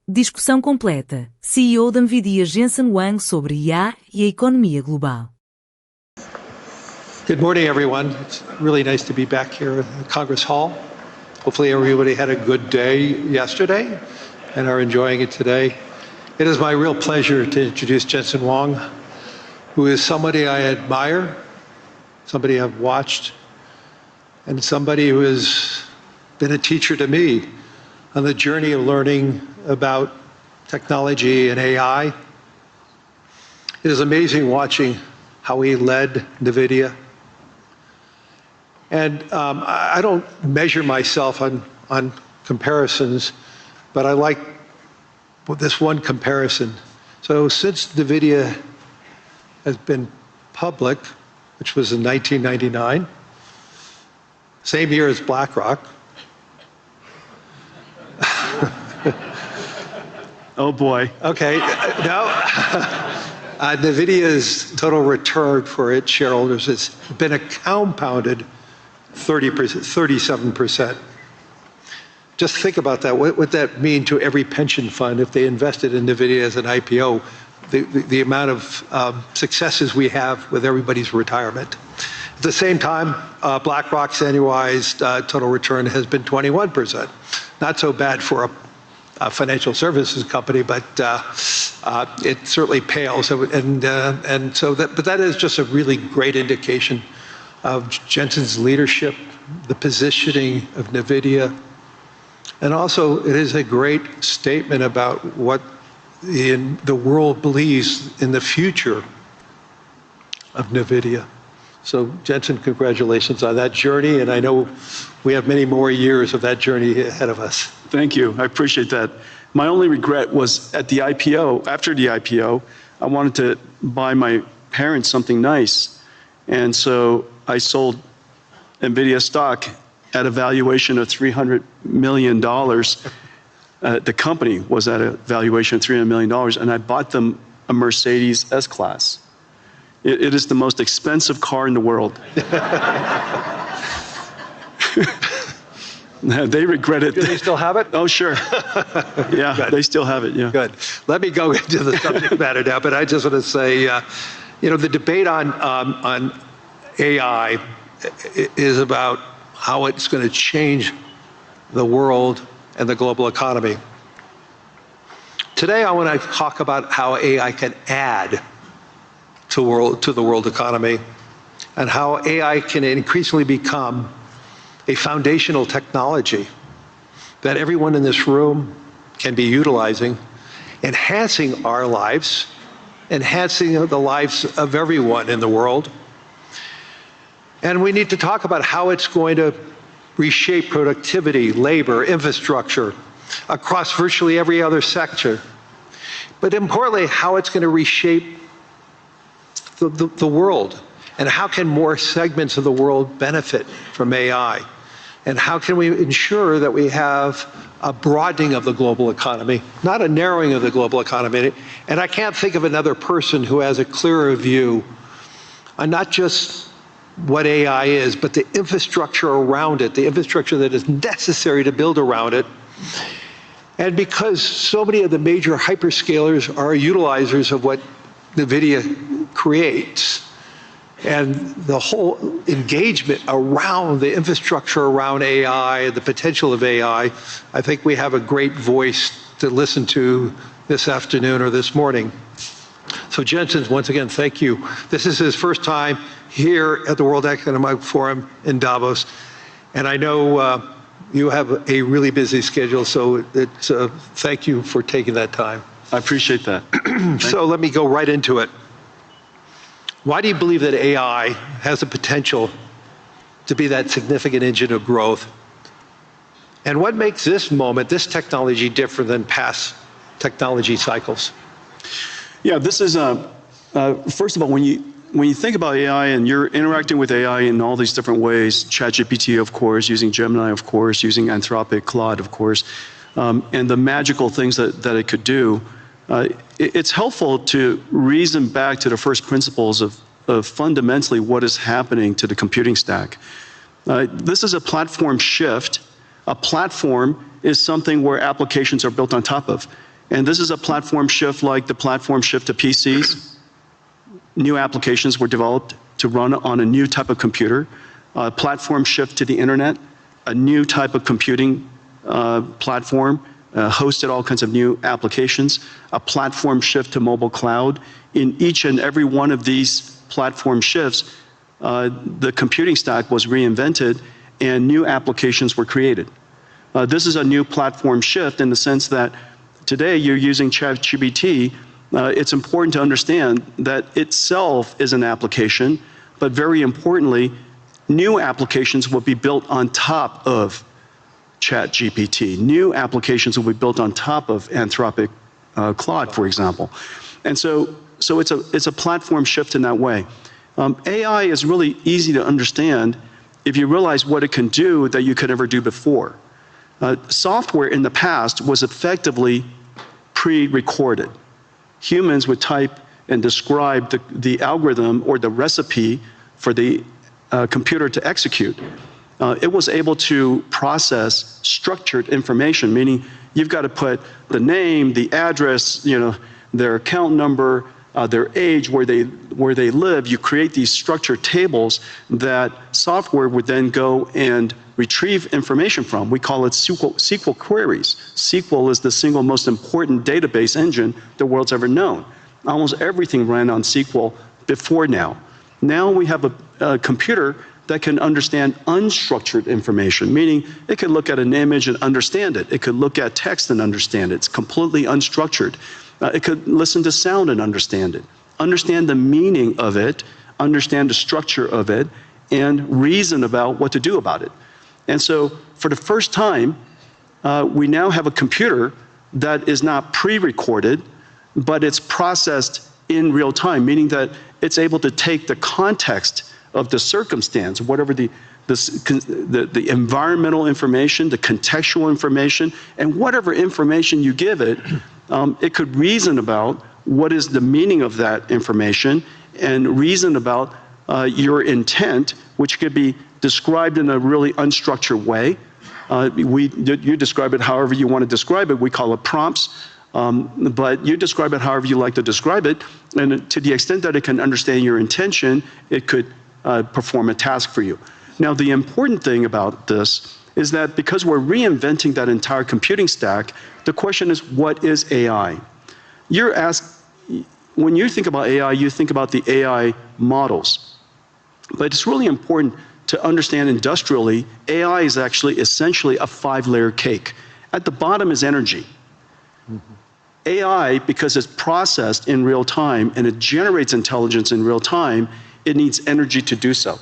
Discussão Completa, CEO da Nvidia Jensen Huang sobre IA e a economia global. Good morning, everyone. It's really nice to be back here at the Congress Hall. Hopefully everybody had a good day yesterday and are enjoying it today. It is my real pleasure to introduce Jensen Huang, who is somebody I admire, somebody I've watched, and somebody who has been a teacher to me on the journey of learning about technology and AI. It is amazing watching how he led Nvidia. And I don't measure myself on comparisons, but I like this one comparison. So since Nvidia has been public, which was in 1999, same year as BlackRock. Oh boy. Okay, no. Nvidia's total return for its shareholders has been a compounded 37%. Just think about that. What would that mean to every pension fund if they invested in Nvidia as an IPO? The amount of successes we have with everybody's retirement. At the same time, BlackRock's annualized total return has been 21%. Not so bad for a financial services company, but it certainly pales. But that is just a really great indication of Jensen's leadership, the positioning of Nvidia, and also it is a great statement about what the world believes in the future of Nvidia. So Jensen, congratulations on that journey, and I know we have many more years of that journey ahead of us. Thank you. I appreciate that. My only regret was at the IPO, after the IPO, I wanted to buy my parents something nice. And so I sold Nvidia stock at a valuation of $300 million. The company was at a valuation of $300 million, and I bought them a Mercedes S-Class. It is the most expensive car in the world. They regret it. Do they still have it? Oh, sure. Yeah, Good. They still have it, yeah. Good. Let me go into the subject matter now, but I just want to say, the debate on AI is about how it's going to change the world and the global economy. Today, I want to talk about how AI can add to the world economy and how AI can increasingly become a foundational technology that everyone in this room can be utilizing, enhancing our lives, enhancing the lives of everyone in the world. And we need to talk about how it's going to reshape productivity, labor, infrastructure across virtually every other sector. But importantly, how it's going to reshape the world, and how can more segments of the world benefit from AI? And how can we ensure that we have a broadening of the global economy, not a narrowing of the global economy? And I can't think of another person who has a clearer view on not just what AI is, but the infrastructure around it, the infrastructure that is necessary to build around it. And because so many of the major hyperscalers are utilizers of what Nvidia creates, and the whole engagement around the infrastructure around AI, the potential of AI, I think we have a great voice to listen to this afternoon or this morning. So Jensen, once again, thank you. This is his first time here at the World Economic Forum in Davos, and I know you have a really busy schedule, so thank you for taking that time. I appreciate that. So let me go right into it. Why do you believe that AI has the potential to be that significant engine of growth? And what makes this moment, this technology, different than past technology cycles? Yeah, this is, first of all, when you think about AI and you're interacting with AI in all these different ways, ChatGPT, of course, using Gemini, of course, using Anthropic, Claude, of course, and the magical things that it could do, it's helpful to reason back to the first principles of fundamentally what is happening to the computing stack. This is a platform shift. A platform is something where applications are built on top of. And this is a platform shift like the platform shift to PCs. New applications were developed to run on a new type of computer. Platform shift to the internet, a new type of computing platform, hosted all kinds of new applications. A platform shift to mobile cloud. In each and every one of these platform shifts, the computing stack was reinvented and new applications were created. This is a new platform shift in the sense that today you're using ChatGPT. It's important to understand that itself is an application, but very importantly, new applications will be built on top of ChatGPT. New applications will be built on top of Anthropic Claude, for example. And so it's a platform shift in that way. AI is really easy to understand if you realize what it can do that you could never do before. Software in the past was effectively pre-recorded. Humans would type and describe the algorithm or the recipe for the computer to execute. It was able to process structured information, meaning you've got to put the name, the address, their account number, their age, where they live. You create these structured tables that software would then go and retrieve information from. We call it SQL queries. SQL is the single most important database engine the world's ever known. Almost everything ran on SQL before now. Now we have a computer that can understand unstructured information, meaning it can look at an image and understand it. It could look at text and understand it. It's completely unstructured. It could listen to sound and understand it, understand the meaning of it, understand the structure of it, and reason about what to do about it. And so for the first time, we now have a computer that is not pre-recorded, but it's processed in real time, meaning that it's able to take the context of the circumstance, whatever the environmental information, the contextual information, and whatever information you give it, it could reason about what is the meaning of that information and reason about your intent, which could be described in a really unstructured way. You describe it however you want to describe it. We call it prompts. But you describe it however you like to describe it. And to the extent that it can understand your intention, it could perform a task for you. Now, the important thing about this is that because we're reinventing that entire computing stack, the question is, what is AI? You're asked, when you think about AI, you think about the AI models. But it's really important to understand industrially, AI is actually essentially a 5-layer cake. At the bottom is energy. AI, because it's processed in real time and it generates intelligence in real time, it needs energy to do so.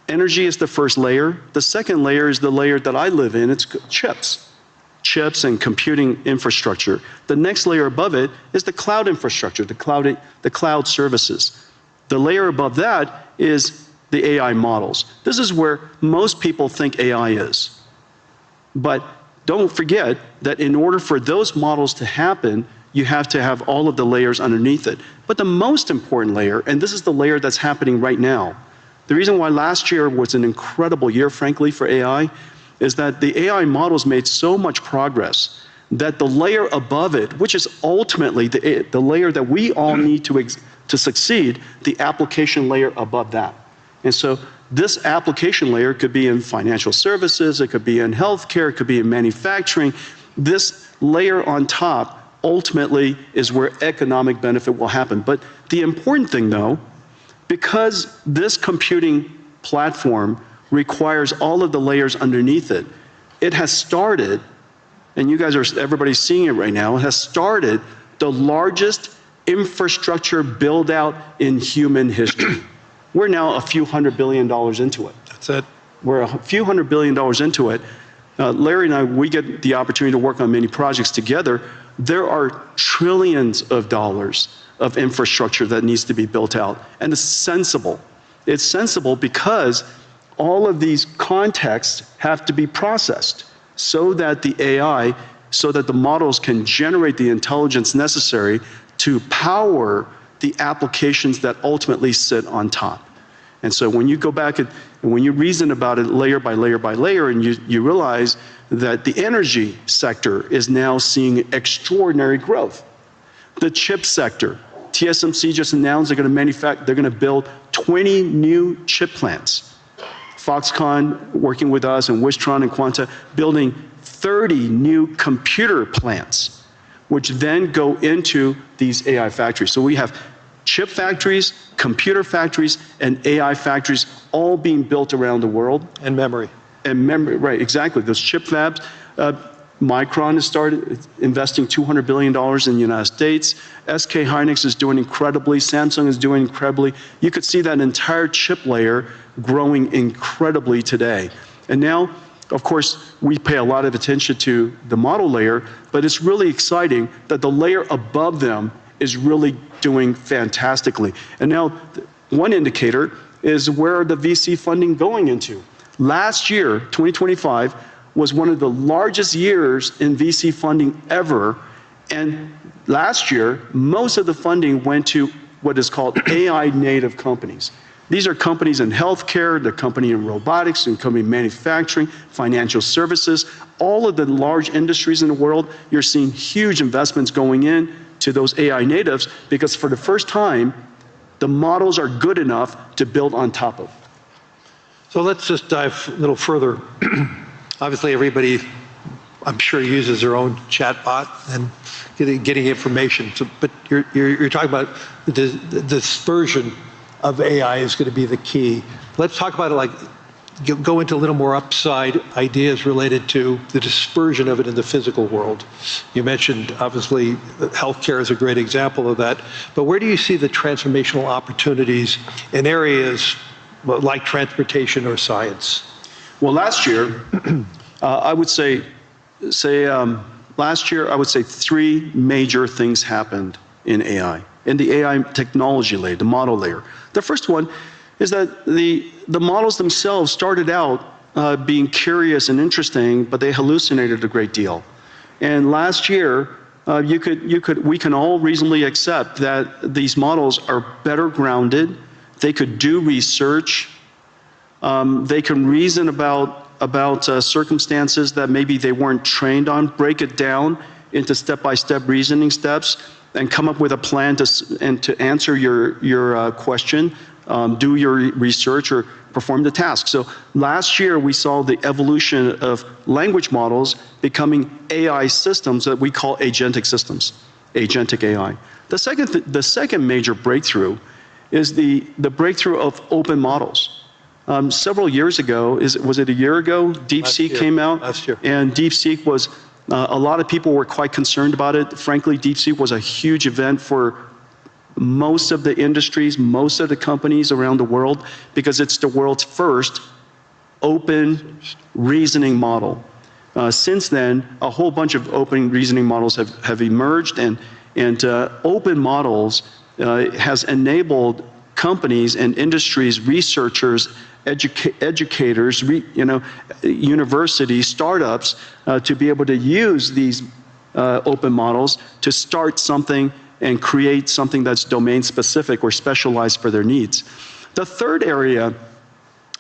Energy is the first layer. The second layer is the layer that I live in. It's chips and computing infrastructure. The next layer above it is the cloud infrastructure, the cloud services. The layer above that is the AI models. This is where most people think AI is. But don't forget that in order for those models to happen, you have to have all of the layers underneath it. But the most important layer, and this is the layer that's happening right now, the reason why last year was an incredible year, frankly, for AI, is that the AI models made so much progress that the layer above it, which is ultimately the layer that we all need to succeed, the application layer above that. And so this application layer could be in financial services, it could be in healthcare, it could be in manufacturing. This layer on top ultimately is where economic benefit will happen. But the important thing, though, because this computing platform requires all of the layers underneath it, it has started, and everybody's seeing it right now, it has started the largest infrastructure build out in human history. We're now a few $100 billion into it. That's it. We're a few $100 billion into it. Larry and I, we get the opportunity to work on many projects together. There are trillions of dollars of infrastructure that needs to be built out. And it's sensible. It's sensible because all of these contexts have to be processed so that the AI, so that the models can generate the intelligence necessary to power the applications that ultimately sit on top. And so when you go back and when you reason about it layer by layer by layer, and you realize that the energy sector is now seeing extraordinary growth. The chip sector, TSMC just announced they're going to build 20 new chip plants. Foxconn working with us and Wistron and Quanta building 30 new computer plants, which then go into these AI factories. So we have chip factories, computer factories, and AI factories all being built around the world. And memory. And memory, right, exactly. Those chip fabs. Micron has started investing $200 billion in the United States. SK Hynix is doing incredibly. Samsung is doing incredibly. You could see that entire chip layer growing incredibly today. And now, of course, we pay a lot of attention to the model layer, but it's really exciting that the layer above them is really doing fantastically. And now, one indicator is where the VC funding going into. Last year, 2025, was one of the largest years in VC funding ever. And last year, most of the funding went to what is called AI native companies. These are companies in healthcare, they're company in robotics, and company in manufacturing, financial services, all of the large industries in the world. You're seeing huge investments going in to those AI natives because for the first time, the models are good enough to build on top of. So let's just dive a little further. Obviously, everybody, I'm sure, uses their own chatbot and getting information. So, but you're talking about the dispersion of AI is going to be the key. Let's talk about it, like go into a little more upside ideas related to the dispersion of it in the physical world. You mentioned, obviously, healthcare is a great example of that. But where do you see the transformational opportunities in areas like transportation or science? Well, last year, I would say three major things happened in AI, in the AI technology layer, the model layer. The first one is that the models themselves started out being curious and interesting, but they hallucinated a great deal. And last year, we can all reasonably accept that these models are better grounded. They could do research. They can reason about circumstances that maybe they weren't trained on, break it down into step-by-step reasoning steps, and come up with a plan to answer your question, do your research, or perform the task. So last year we saw the evolution of language models becoming AI systems that we call agentic systems, agentic AI. The second major breakthrough is the breakthrough of open models. Several years ago, was it a year ago? DeepSeek came out. Last year. And DeepSeek was, a lot of people were quite concerned about it. Frankly, DeepSeek was a huge event for most of the industries, most of the companies around the world, because it's the world's first open reasoning model. Since then, a whole bunch of open reasoning models have emerged, and open models has enabled companies and industries, researchers, educators, universities, startups, to be able to use these open models to start something and create something that's domain specific or specialized for their needs. The third area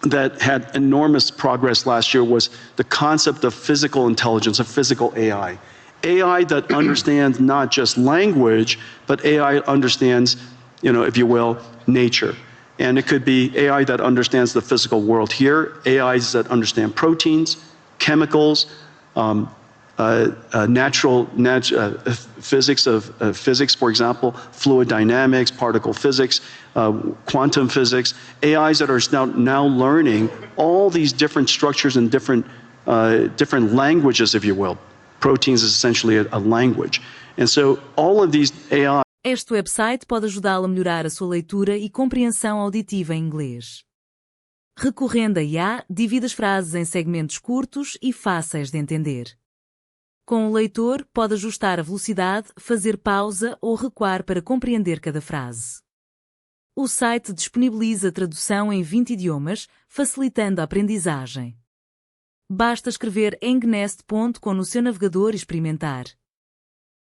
that had enormous progress last year was the concept of physical intelligence, of physical AI. AI that understands not just language, but AI understands, if you will, nature. And it could be AI that understands the physical world here, AIs that understand proteins, chemicals, natural physics, for example, fluid dynamics, particle physics, quantum physics, AIs that are now learning all these different structures and different languages, if you will. Proteins is essentially a language. And so all of these AI. Este website pode ajudá-lo a melhorar a sua leitura e compreensão auditiva em inglês. Recorrendo a IA, divide as frases em segmentos curtos e fáceis de entender. Com o leitor, pode ajustar a velocidade, fazer pausa ou recuar para compreender cada frase. O site disponibiliza tradução em 20 idiomas, facilitando a aprendizagem. Basta escrever engnest.com no seu navegador e experimentar.